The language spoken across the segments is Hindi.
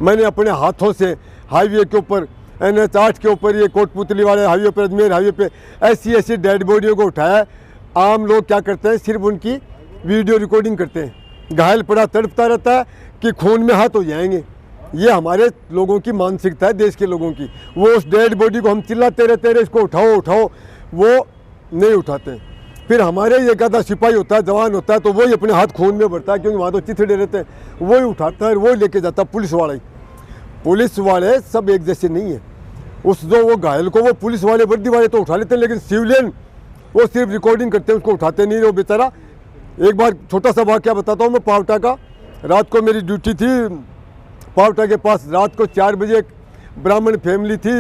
मैंने अपने हाथों से हाईवे के ऊपर NH8 के ऊपर, ये कोटपुतली वाले हाईवे पर, अजमेर हाईवे पे ऐसी डेड बॉडियों को उठाया। आम लोग क्या करते हैं, सिर्फ उनकी वीडियो रिकॉर्डिंग करते हैं। घायल पड़ा तड़पता रहता है कि खून में हाथ हो जाएंगे। ये हमारे लोगों की मानसिकता है, देश के लोगों की। वो उस डेड बॉडी को हम चिल्लाते रहते हैं, इसको उठाओ उठाओ, वो नहीं उठाते। फिर हमारे एक आधा सिपाही होता है, जवान होता है, तो वही अपने हाथ खून में भरता है, क्योंकि वहाँ तो चिथड़े रहते हैं, वही उठाता है, वही लेके जाता है। पुलिस वाले सब एक जैसे नहीं है। उस जो वो घायल को वो पुलिस वाले वर्दी वाले तो उठा लेते हैं, लेकिन सिविलियन वो सिर्फ रिकॉर्डिंग करते हैं, उसको उठाते नहीं। वो बेचारा, एक बार छोटा सा वाक़या बताता हूँ मैं पावटा का। रात को मेरी ड्यूटी थी पावटा के पास। रात को 4 बजे एक ब्राह्मण फैमिली थी,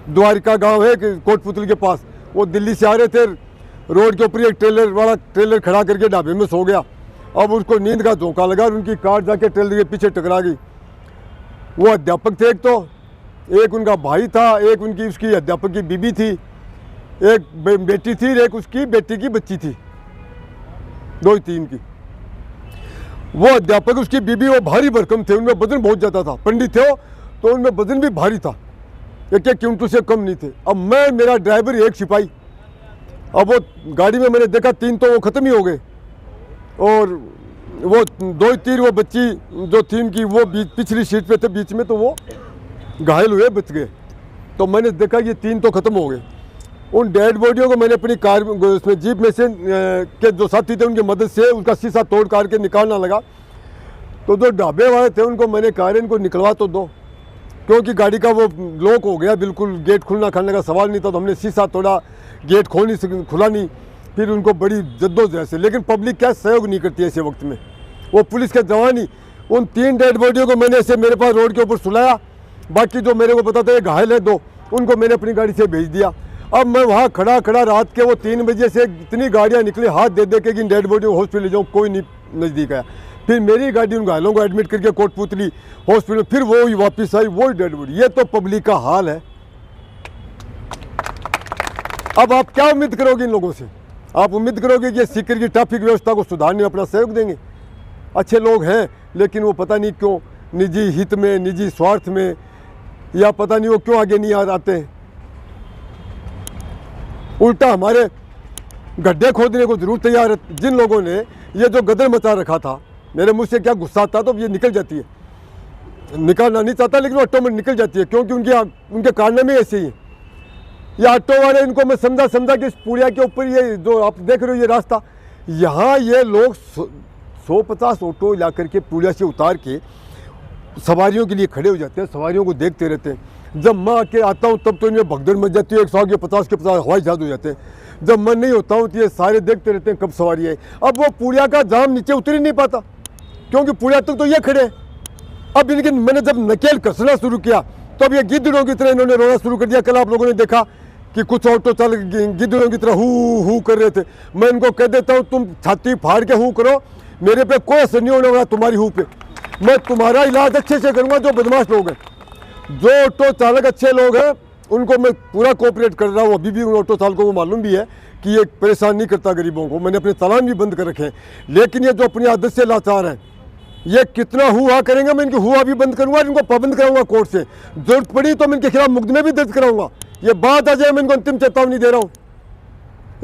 द्वारिका गांव है कोटपुतली के पास। वो दिल्ली से आ रहे थे, रोड के ऊपर एक ट्रेलर खड़ा करके ढाबे में सो गया। अब उसको नींद का झोंका लगा और उनकी कार जाके ट्रेलर के पीछे टकरा गई। वो अध्यापक थे, एक उनका भाई था, एक उनकी उसकी अध्यापक की बीबी थी, एक बेटी थी, एक उसकी बेटी की बच्ची थी, 2-3 की। वो अध्यापक, उसकी बीबी, वो भारी भरकम थे, उनमें वजन बहुत ज़्यादा था। पंडित थे वो, तो उनमें वजन भी भारी था, 1-1 क्विंटल से कम नहीं थे। अब मैं, मेरा ड्राइवर, एक सिपाही। अब वो गाड़ी में मैंने देखा 3 तो वो ख़त्म ही हो गए, और वो 2-3 वो बच्ची जो थी उनकी, वो पिछली सीट पे थे बीच में, तो वो घायल हुए, बच गए। तो मैंने देखा ये 3 तो ख़त्म हो गए। उन डेड बॉडियों को मैंने अपनी कार उसमें जीप में से के जो साथी थे उनकी मदद से उसका शीशा तोड़ के निकालना लगा। तो जो ढाबे वाले थे उनको मैंने कहा इनको निकलवा तो दो, क्योंकि गाड़ी का वो लॉक हो गया, बिल्कुल गेट खुलना खाने का सवाल नहीं था। तो हमने शीशा तोड़ा, गेट खुला नहीं। फिर उनको बड़ी जद्दोजहद से, लेकिन पब्लिक क्या सहयोग नहीं करती ऐसे वक्त में। वो पुलिस के जवान ही, उन 3 डेड बॉडियों को मैंने ऐसे मेरे पास रोड के ऊपर सुलाया। बाकी जो मेरे को पता था ये घायल है 2, उनको मैंने अपनी गाड़ी से भेज दिया। अब मैं वहाँ खड़ा रात के वो 3 बजे से इतनी गाड़ियाँ निकली, हाथ दे के कि डेड बॉडी हॉस्पिटल ले जाऊँ, कोई नहीं नज़दीक आया। फिर मेरी गाड़ी उन घायलों को एडमिट करके कोटपुतली हॉस्पिटल, फिर वो ही वापस आई, वो ही डेड बॉडी। ये तो पब्लिक का हाल है। अब आप क्या उम्मीद करोगे इन लोगों से? आप उम्मीद करोगे कि सिक्योरिटी ट्रैफिक व्यवस्था को सुधारने में अपना सहयोग देंगे? अच्छे लोग हैं, लेकिन वो पता नहीं क्यों निजी हित में, निजी स्वार्थ में, या पता नहीं वो क्यों आगे नहीं आ जाते हैं। उल्टा हमारे गड्ढे खोदने को जरूर तैयार है। जिन लोगों ने ये जो गदर मचा रखा था, मेरे मुझ से क्या गुस्सा आता तो ये निकल जाती है, निकालना नहीं चाहता लेकिन वो ऑटोमेटिक निकल जाती है, क्योंकि उनके कारनामे ऐसे ही हैं। ये ऑटो वाले, इनको मैं समझा कि इस पुलिया के ऊपर ये जो आप देख रहे हो ये रास्ता, यहाँ ये लोग 150 ऑटो ला करके पुलिया से उतार के सवारियों के लिए खड़े हो जाते हैं, सवारियों को देखते रहते हैं। जब मैं आके आता हूँ तब तो इनमें भगदड़ मच जाती है, 100 के 50 हवाई जहाज हो जाते हैं। जब मैं नहीं होता हूँ तो ये सारे देखते रहते हैं कब सवारी है। अब वो पुलिया का जाम नीचे उतर ही नहीं पाता, क्योंकि पुलिया तक तो ये खड़े। अब इनके मैंने जब नकेल कसना शुरू किया तो अब ये गिद्धड़ों की तरह इन्होंने रोना शुरू कर दिया। कल आप लोगों ने देखा कि कुछ ऑटो चालक गिद्धड़ों की तरह हू कर रहे थे। मैं इनको कह देता हूँ तुम छाती फाड़ के हू करो, मेरे पे कोई असर नहीं होने वाला तुम्हारी हू पे। मैं तुम्हारा इलाज अच्छे से करूँगा। जो बदमाश लोग हैं, जो ऑटो चालक अच्छे लोग हैं, उनको मैं पूरा कोऑपरेट कर रहा हूँ। अभी भी उन ऑटो चालकों को मालूम भी है कि ये परेशान नहीं करता गरीबों को। मैंने अपने चालान भी बंद कर रखे हैं। लेकिन ये जो अपनी आदत से लाचार हैं, ये कितना हुआ करेंगे, मैं इनकी हुआ भी बंद करूँगा, इनको पाबंद कराऊंगा कोर्ट से। जरूरत पड़ी तो मैं इनके खिलाफ मुकदमे भी दर्ज कराऊंगा। ये बात आ जाए, मैं इनको अंतिम चेतावनी दे रहा हूँ।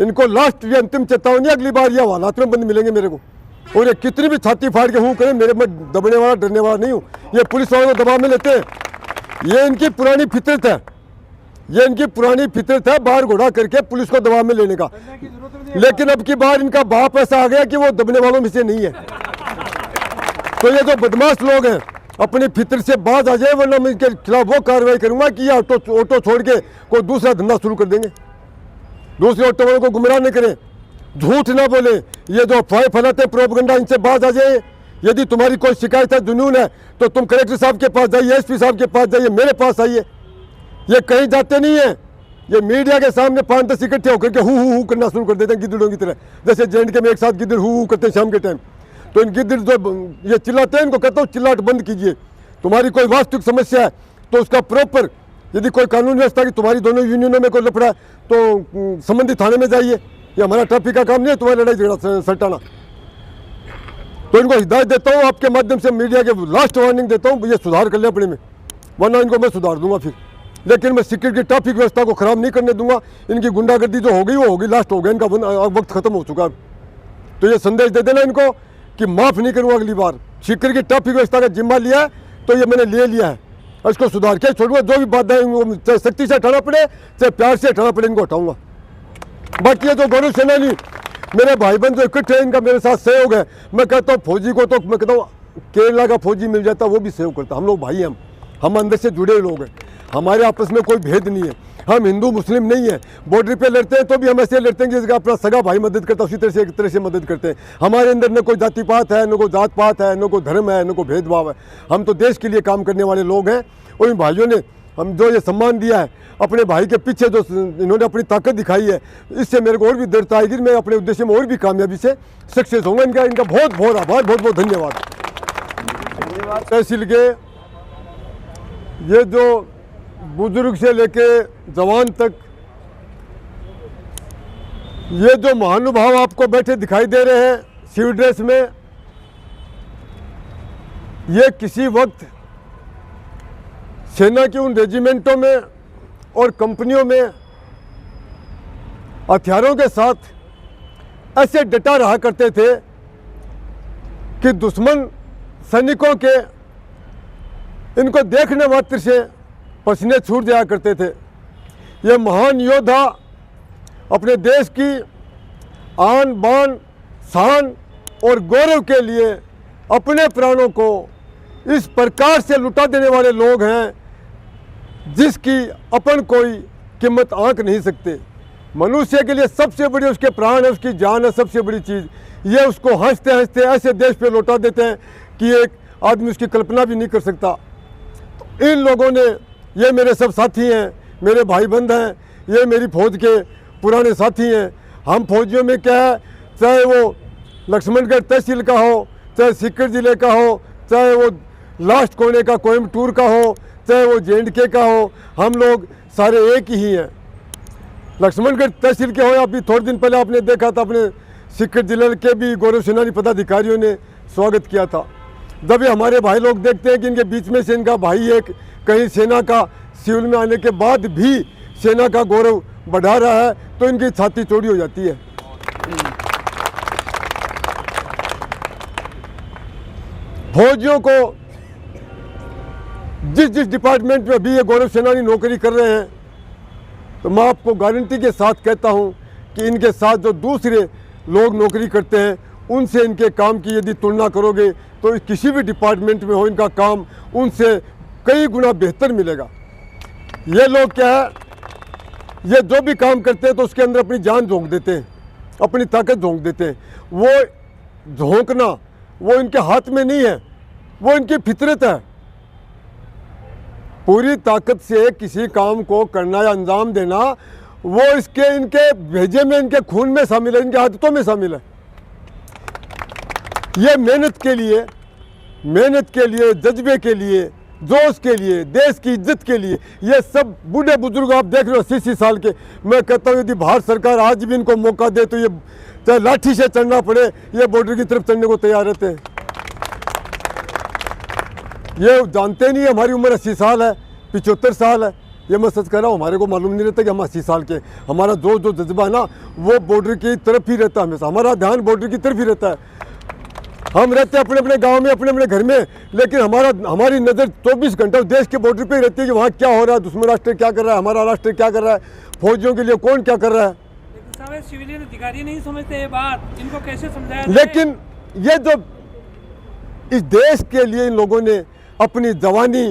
इनको लास्ट ये अंतिम चेतावनी, अगली बार ये हालात में बंद मिलेंगे मेरे को। और ये कितनी भी छाती फाड़ के हूँ करें, मेरे में दबने वाला डरने वाला नहीं हूँ। ये पुलिस वालों को दबाव में लेते हैं, ये इनकी पुरानी फितरत है। ये इनकी पुरानी फितरत है बाहर घोड़ा करके पुलिस को दबाव में लेने का। लेकिन अब की बार इनका बाप ऐसा आ गया कि वो दबने वालों में से नहीं है। तो ये जो बदमाश लोग हैं अपनी फितर से बाज आ जाए, वरना मैं इनके खिलाफ वो कार्रवाई करूंगा कि ये ऑटो छोड़ के कोई दूसरा धंधा शुरू कर देंगे। दूसरे ऑटो वालों को गुमराह न करें, झूठ ना बोले। ये जो अफवाहें फैलाते प्रोपेगेंडा, इनसे बाज आ जाए। यदि तुम्हारी कोई शिकायत है, जुनून है, तो तुम कलेक्टर साहब के पास जाइए, एसपी साहब के पास जाइए, मेरे पास आइए। ये कहीं जाते नहीं है। ये मीडिया के सामने 5-10 इकट्ठे होकर के हु करना शुरू कर देते हैं गिद्दड़ों की तरह। जैसे जेएनके में एक साथ गिद्दड़ हु करते हैं शाम के टाइम। तो इन गिद्दड़ जो ये चिल्लाते हैं, इनको कहता हूँ चिल्लाहट बंद कीजिए। तुम्हारी कोई वास्तविक समस्या है तो उसका प्रॉपर, यदि कोई कानून व्यवस्था की तुम्हारी दोनों यूनियनों में कोई लफड़ा है तो संबंधित थाने में जाइए। ये हमारा ट्रैफिक का काम नहीं है तुम्हारी लड़ाई झगड़ा सटाना। तो इनको हिदायत देता हूँ, आपके माध्यम से मीडिया के लास्ट वार्निंग देता हूँ, ये सुधार कर ले अपने में, वरना इनको मैं सुधार दूंगा फिर। लेकिन मैं सिक्योरिटी ट्रैफिक व्यवस्था को खराब नहीं करने दूंगा। इनकी गुंडागर्दी जो हो गई वो होगी, लास्ट हो गया, इनका वक्त खत्म हो चुका है। तो ये संदेश दे देना इनको कि माफ़ नहीं करूँगा अगली बार। सिक्योरिटी ट्रैफिक व्यवस्था का जिम्मा लिया है तो ये मैंने ले लिया है, इसको सुधार के छोड़ूंगा। जो भी बाधाएं चाहे सख्ती से हटाना पड़े चाहे प्यार से हटाना पड़े, इनको हटाऊंगा। बाकी ये जो गौरव सेनानी मेरे भाई बंद जो इकट्ठे, इनका मेरे साथ सहयोग है। मैं कहता हूँ फौजी को तो मैं कहता हूँ केरला का फौजी मिल जाता वो भी सहयोग करता। हम लोग भाई हैं, हम अंदर से जुड़े लोग हैं, हमारे आपस में कोई भेद नहीं है। हम हिंदू मुस्लिम नहीं है, बॉर्डर पे लड़ते हैं तो भी हम ऐसे लड़ते हैं जैसे अपना सगा भाई मदद करता है, उसी तरह से एक तरह से मदद करते हैं। हमारे अंदर न कोई जाति पात है, न कोई जात पात है, न कोई धर्म है, न कोई भेदभाव है। हम तो देश के लिए काम करने वाले लोग हैं। और इन भाइयों ने हम जो ये सम्मान दिया है, अपने भाई के पीछे जो इन्होंने अपनी ताकत दिखाई है, इससे मेरे को और भी दृढ़ता आएगी, मैं अपने उद्देश्य में और भी कामयाबी से सक्सेस होऊंगा। इनका बहुत बहुत आभार, बहुत बहुत धन्यवाद। तहसील के ये जो बुजुर्ग से लेके जवान तक ये जो महानुभाव आपको बैठे दिखाई दे रहे हैं सिविल ड्रेस में, ये किसी वक्त सेना की उन रेजिमेंटों में और कंपनियों में हथियारों के साथ ऐसे डटा रहा करते थे कि दुश्मन सैनिकों के इनको देखने मात्र से पसीने छूट जाया करते थे। ये महान योद्धा अपने देश की आन बान शान और गौरव के लिए अपने प्राणों को इस प्रकार से लुटा देने वाले लोग हैं जिसकी अपन कोई कीमत आंक नहीं सकते। मनुष्य के लिए सबसे बड़ी उसके प्राण है, उसकी जान है सबसे बड़ी चीज़। ये उसको हंसते हंसते ऐसे देश पे लौटा देते हैं कि एक आदमी उसकी कल्पना भी नहीं कर सकता। तो इन लोगों ने, ये मेरे सब साथी हैं, मेरे भाई बंद हैं, ये मेरी फौज के पुराने साथी हैं। हम फौजियों में क्या है, चाहे वो लक्ष्मणगढ़ तहसील का हो, चाहे सीकर ज़िले का हो, चाहे वो लास्ट कोने का कोयम्बटूर का हो, चाहे वो JNK का हो, हम लोग सारे एक ही हैं। लक्ष्मणगढ़ तहसील के हो, अभी थोड़े दिन पहले आपने देखा था अपने सीकर जिले के भी गौरव सेनानी पदाधिकारियों ने स्वागत किया था। जब ये हमारे भाई लोग देखते हैं कि इनके बीच में से इनका भाई एक कहीं सेना का सिविल में आने के बाद भी सेना का गौरव बढ़ा रहा है, तो इनकी छाती चौड़ी हो जाती है। फौजियों को जिस जिस डिपार्टमेंट में भी ये गौरव सेनानी नौकरी कर रहे हैं, तो मैं आपको गारंटी के साथ कहता हूं कि इनके साथ जो दूसरे लोग नौकरी करते हैं उनसे इनके काम की यदि तुलना करोगे तो किसी भी डिपार्टमेंट में हो, इनका काम उनसे कई गुना बेहतर मिलेगा। ये लोग क्या है, ये जो भी काम करते हैं तो उसके अंदर अपनी जान झोंक देते हैं, अपनी ताकत झोंक देते हैं। वो झोंकना वो इनके हाथ में नहीं है, वो इनकी फितरत है। पूरी ताकत से किसी काम को करना या अंजाम देना वो इसके इनके भेजे में, इनके खून में शामिल है, इनके आदतों में शामिल है। ये मेहनत के लिए, जज्बे के लिए, जोश के लिए, देश की इज्जत के लिए, ये सब बूढ़े बुजुर्ग आप देख रहे हो 80 साल के। मैं कहता हूँ यदि भारत सरकार आज भी इनको मौका दे तो ये चाहे लाठी से चढ़ना पड़े, ये बॉर्डर की तरफ चढ़ने को तैयार रहते हैं। ये जानते नहीं हमारी उम्र 80 साल है, 75 साल है। ये मैं सच कह रहा हूँ, हमारे को मालूम नहीं रहता कि हम 80 साल के। हमारा जो जज्बा है ना वो बॉर्डर की तरफ ही रहता है, हमेशा हमारा ध्यान बॉर्डर की तरफ ही रहता है। हम रहते हैं अपने अपने गांव में, अपने अपने घर में, लेकिन हमारी नज़र 24 घंटा देश के बॉर्डर पे ही रहती है कि वहाँ क्या हो रहा है, दुश्मन राष्ट्र क्या कर रहा है, हमारा राष्ट्र क्या कर रहा है, फौजियों के लिए कौन क्या कर रहा है। सिविलियन अधिकारी नहीं समझते ये बात, इनको कैसे समझाया? लेकिन ये जो इस देश के लिए इन लोगों ने अपनी जवानी,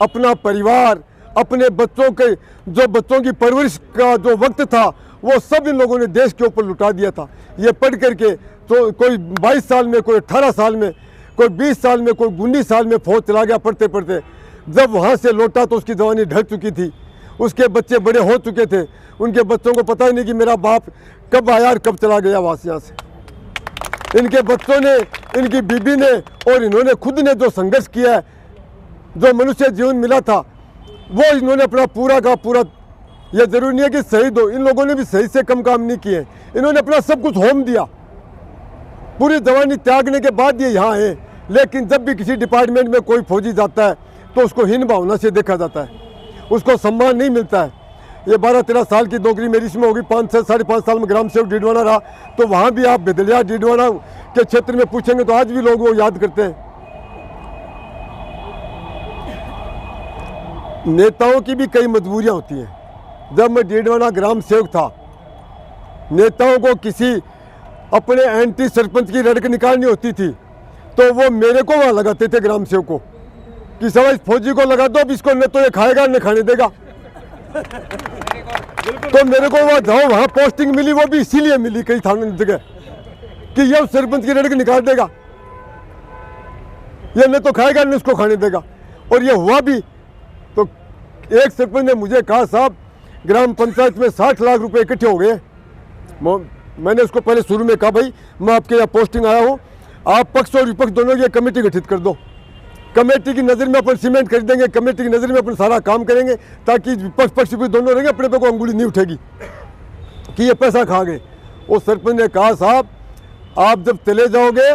अपना परिवार, अपने बच्चों के जो बच्चों की परवरिश का जो वक्त था वो सब इन लोगों ने देश के ऊपर लुटा दिया था। ये पढ़ करके तो कोई 22 साल में, कोई 18 साल में, कोई 20 साल में, कोई 19 साल में फौज चला गया पढ़ते पढ़ते। जब वहाँ से लौटा तो उसकी जवानी ढल चुकी थी, उसके बच्चे बड़े हो चुके थे, उनके बच्चों को पता ही नहीं कि मेरा बाप कब आया और कब चला गया वहाँ से। यहाँ से इनके बच्चों ने, इनकी बीबी ने और इन्होंने खुद ने जो संघर्ष किया है, जो मनुष्य जीवन मिला था, वो इन्होंने अपना पूरा का पूरा, यह जरूरी नहीं है कि शहीद हो, इन लोगों ने भी शहीद से कम काम नहीं किए, इन्होंने अपना सब कुछ होम दिया। पूरी जवानी त्यागने के बाद ये यहाँ आए। लेकिन जब भी किसी डिपार्टमेंट में कोई फौजी जाता है तो उसको हीन भावना से देखा जाता है, उसको सम्मान नहीं मिलता है। ये 12-13 साल की नौकरी मेरी इसमें होगी, 5-5.5 साल में ग्राम सेवक डीडवाना रहा, तो वहाँ भी आप बेदलिया डीडवाना के क्षेत्र में पूछेंगे तो आज भी लोग वो याद करते हैं। नेताओं की भी कई मजबूरियाँ होती हैं। जब मैं डीडवाना ग्राम सेवक था, नेताओं को किसी अपने एंटी सरपंच की रड़क निकालनी होती थी तो वो मेरे को वहाँ लगाते थे, ग्राम सेवक को, कि सब इस फौजी को लगा दो, अब इसको न तो ये खाएगा न खाने देगा। तो मेरे को वो जाओ वहाँ पोस्टिंग मिली, वो भी इसीलिए मिली कई थाने जगह कि ये उस सरपंच की रड़क निकाल देगा, ये न तो खाएगा न उसको खाने देगा। और ये हुआ भी। तो एक सरपंच ने मुझे कहा, साहब ग्राम पंचायत में 60 लाख रुपए इकट्ठे हो गए। मैंने उसको पहले शुरू में कहा, भाई मैं आपके यहाँ पोस्टिंग आया हूँ, आप पक्ष और विपक्ष दोनों की कमेटी गठित कर दो, कमेटी की नज़र में अपन सीमेंट खरीदेंगे, कमेटी की नज़र में अपन सारा काम करेंगे, ताकि विपक्ष पक्ष भी दोनों रहेंगे, अपने पे को अंगुली नहीं उठेगी कि ये पैसा खा गए। उस सरपंच ने कहा, साहब आप जब चले जाओगे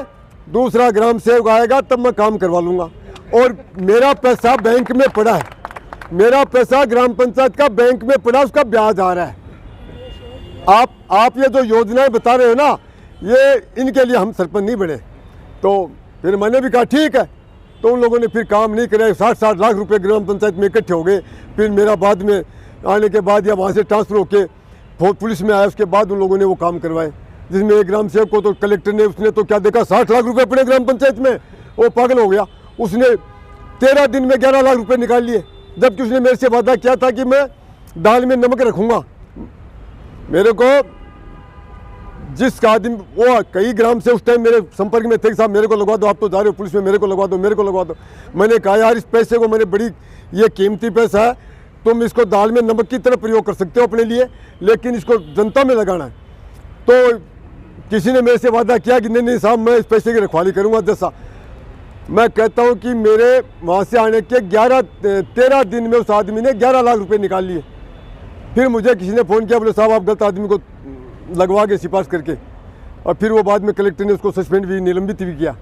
दूसरा ग्राम सेवक आएगा तब मैं काम करवा लूँगा, और मेरा पैसा बैंक में पड़ा है, मेरा पैसा ग्राम पंचायत का बैंक में पड़ा, उसका ब्याज आ रहा है। आप ये जो योजनाएं बता रहे हो ना, ये इनके लिए हम सरपंच नहीं बने। तो फिर मैंने भी कहा ठीक है। तो उन लोगों ने फिर काम नहीं करे, 60 लाख रुपए ग्राम पंचायत में इकट्ठे हो गए। फिर मेरा बाद में आने के बाद या वहाँ से ट्रांसफ़र होके पुलिस में आया, उसके बाद उन लोगों ने वो काम करवाए, जिसमें एक ग्राम सेवक को तो कलेक्टर ने, उसने तो क्या देखा, 60 लाख रुपए अपने ग्राम पंचायत में, वो पागल हो गया। उसने 13 दिन में 11 लाख रुपए निकाल लिए, जबकि उसने मेरे से वादा किया था कि मैं दाल में नमक रखूँगा। मेरे को जिस आदमी, वो कई ग्राम से उस टाइम मेरे संपर्क में थे, साहब मेरे को लगवा दो, आप तो जा रहे हो पुलिस में, मेरे को लगवा दो, मेरे को लगवा दो। मैंने कहा, यार इस पैसे को मैंने बड़ी, ये कीमती पैसा है, तुम इसको दाल में नमक की तरह प्रयोग कर सकते हो अपने लिए, लेकिन इसको जनता में लगाना है। तो किसी ने मेरे से वादा किया कि नहीं साहब मैं इस पैसे की रखवाली करूँगा। जैसा मैं कहता हूँ कि मेरे वहाँ से आने के 13 दिन में उस आदमी ने 11 लाख रुपये निकाल लिए। फिर मुझे किसी ने फ़ोन किया, बोले साहब आप गलत आदमी को लगवा के सिफारिश करके, और फिर वो बाद में कलेक्टर ने उसको सस्पेंड भी, निलंबित भी किया।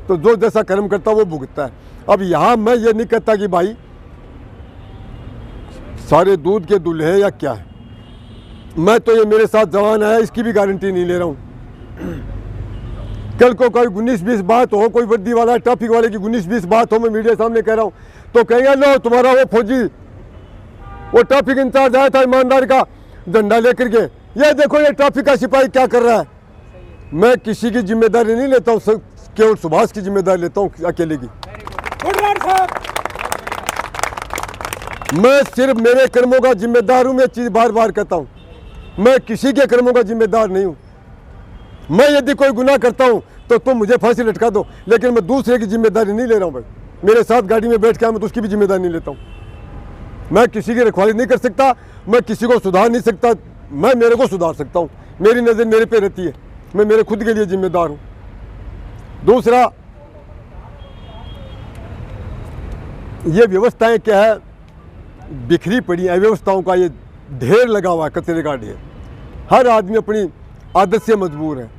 तो जो जैसा कर्म करता वो भुगतता है। अब यहाँ मैं ये नहीं कहता कि भाई सारे दूध के दूल्हे या क्या है, मैं तो ये मेरे साथ जवान है इसकी भी गारंटी नहीं ले रहा हूँ। कल को कोई 19-20 बात हो, कोई वर्दी वाला ट्रैफिक वाले की 19-20 बात हो, मैं मीडिया सामने कह रहा हूँ, तो कहेंगे लो तुम्हारा वो फौजी, वो ट्रैफिक इंचार्ज आया था ईमानदार का झंडा लेकर के, ये देखो ये ट्रैफिक का सिपाही क्या कर रहा है। मैं किसी की जिम्मेदारी नहीं लेता हूँ, केवल सुभाष की जिम्मेदारी लेता हूँ अकेले की। मैं सिर्फ मेरे कर्मों का जिम्मेदार हूँ। मैं चीज़ बार बार कहता हूँ, मैं किसी के कर्मों का जिम्मेदार नहीं हूँ। मैं यदि कोई गुनाह करता हूँ तो तुम मुझे फांसी लटका दो, लेकिन मैं दूसरे की जिम्मेदारी नहीं ले रहा हूँ। भाई मेरे साथ गाड़ी में बैठ के आया, मैं तो उसकी भी जिम्मेदारी नहीं लेता हूँ। मैं किसी की रखवाली नहीं कर सकता, मैं किसी को सुधार नहीं सकता, मैं मेरे को सुधार सकता हूँ। मेरी नज़र मेरे पे रहती है, मैं मेरे खुद के लिए जिम्मेदार हूँ। दूसरा, ये व्यवस्थाएं क्या है, बिखरी पड़ी अव्यवस्थाओं का ये ढेर लगा हुआ है, कचरे का ढेर। हर आदमी अपनी आदत से मजबूर है,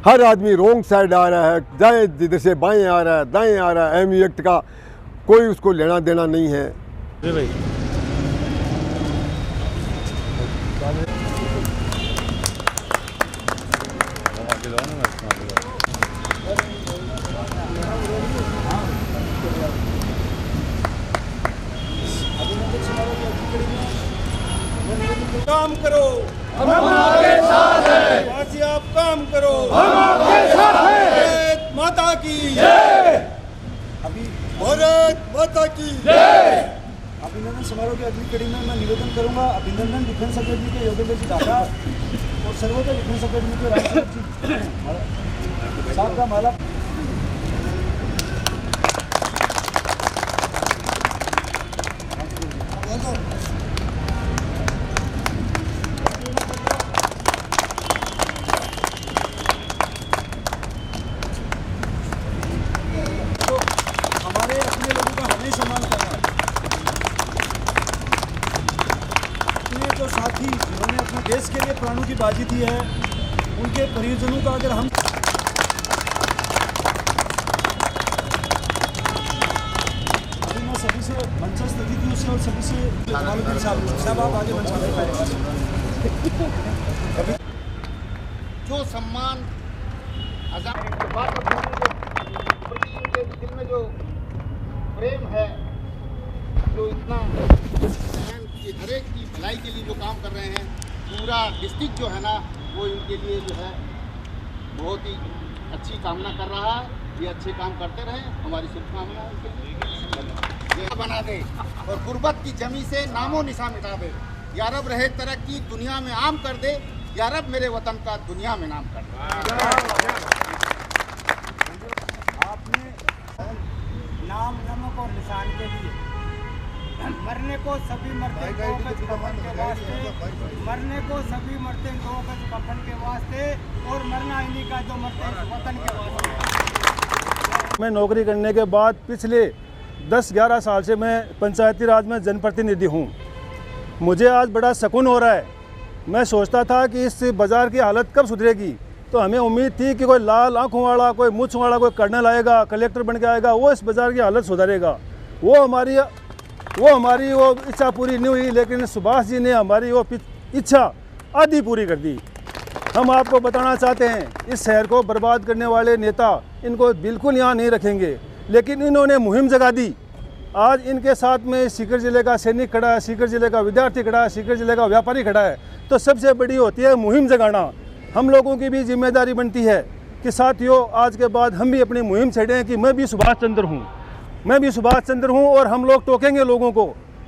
हर आदमी रोंग साइड आ रहा है, जाए जिधर से बाएं आ रहा है, दाएं आ रहा है। एम एक्ट का कोई उसको लेना देना नहीं है। जी भाई काम करो, हम आपके साथ हैं। वासी आप काम करो, हम आपके साथ हैं। भारत माता की जय। अभी भारत माता की जय। अभिनंदन समारोह की अगली कड़ी में मैं निवेदन करूंगा अभिनंदन डिफेंस अकेडमी के योगेंद्र जी ढाका और सर्वोदय डिफेंस अकेडमी के राष्ट्रपति जी साहब का माला। तो हमारे अपने लोगों का हमें सम्मान करना है। अपने जो साथी जिन्होंने अपने देश के लिए प्राणों की बाजी दी है, उनके परिजनों का अगर हम से और सभी से जमालुद्दीन साहब आप आगे बढ़ सकते। जो सम्मान आजादी के बाद उनके दिल में जो प्रेम है, जो इतना हर एक की भलाई के लिए जो काम कर रहे हैं, पूरा डिस्ट्रिक्ट जो है ना वो इनके लिए जो है बहुत ही अच्छी कामना कर रहा है। ये अच्छे काम करते रहें, हमारी शुभकामनाएं उनके लिए बना दे और गुर्बत की जमी से नामो निशान मिटा दे। या रब रहे तरक्की दुनिया में आम कर दे, या रब मेरे वतन का दुनिया में नाम कर दे। आपने नाम नमक और निशान के लिए मरने को सभी मरते दो गज कफन के वास्ते, मरने को सभी मरते दो गज कफन के वास्ते, और मरना इन्हीं का जो मरते वतन के वास्ते। मैं नौकरी करने के बाद पिछले 10-11 साल से मैं पंचायती राज में जनप्रतिनिधि हूँ। मुझे आज बड़ा सुकून हो रहा है। मैं सोचता था कि इस बाज़ार की हालत कब सुधरेगी, तो हमें उम्मीद थी कि कोई लाल आँखों वाला, कोई मुछ वाला, कोई कर्नल आएगा, कलेक्टर बन के आएगा, वो इस बाज़ार की हालत सुधारेगा। वो हमारी इच्छा पूरी नहीं हुई, लेकिन सुभाष जी ने हमारी वो इच्छा आधी पूरी कर दी। हम आपको बताना चाहते हैं, इस शहर को बर्बाद करने वाले नेता इनको बिल्कुल यहाँ नहीं रखेंगे, लेकिन इन्होंने मुहिम जगा दी। आज इनके साथ में सीकर ज़िले का सैनिक खड़ा है, सीकर ज़िले का विद्यार्थी खड़ा है, सीकर ज़िले का व्यापारी खड़ा है। तो सबसे बड़ी होती है मुहिम जगाना। हम लोगों की भी जिम्मेदारी बनती है कि साथियों, आज के बाद हम भी अपनी मुहिम छेड़ें कि मैं भी सुभाष चंद्र हूँ, मैं भी सुभाष चंद्र हूँ। और हम लोग टोकेंगे लोगों को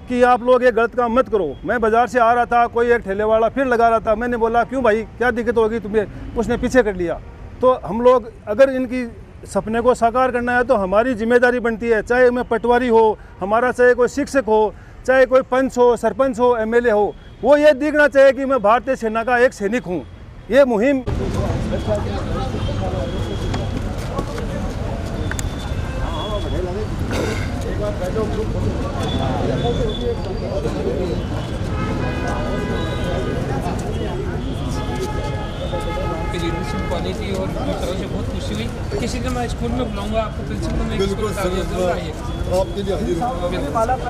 कि आप लोग ये गलत काम मत करो। मैं बाज़ार से आ रहा था, कोई एक ठेले वाला फिर लगा रहा था। मैंने बोला, क्यों भाई, क्या दिक्कत होगी तुम्हें? उसने पीछे कर लिया। तो हम लोग अगर इनकी सपने को साकार करना है तो हमारी जिम्मेदारी बनती है, चाहे मैं पटवारी हो हमारा, चाहे कोई शिक्षक हो, चाहे कोई पंच हो, सरपंच हो, एमएलए हो, वो ये दिखना चाहिए कि मैं भारतीय सेना का एक सैनिक हूँ। ये मुहिम लीडरशिप क्वालिटी और तरह से बहुत खुशी हुई। किसी दिन मैं स्कूल में बुलाऊंगा आपको, प्रिंसिपल में बिल्कुल सर, आपके लिए हाजिर हूँ।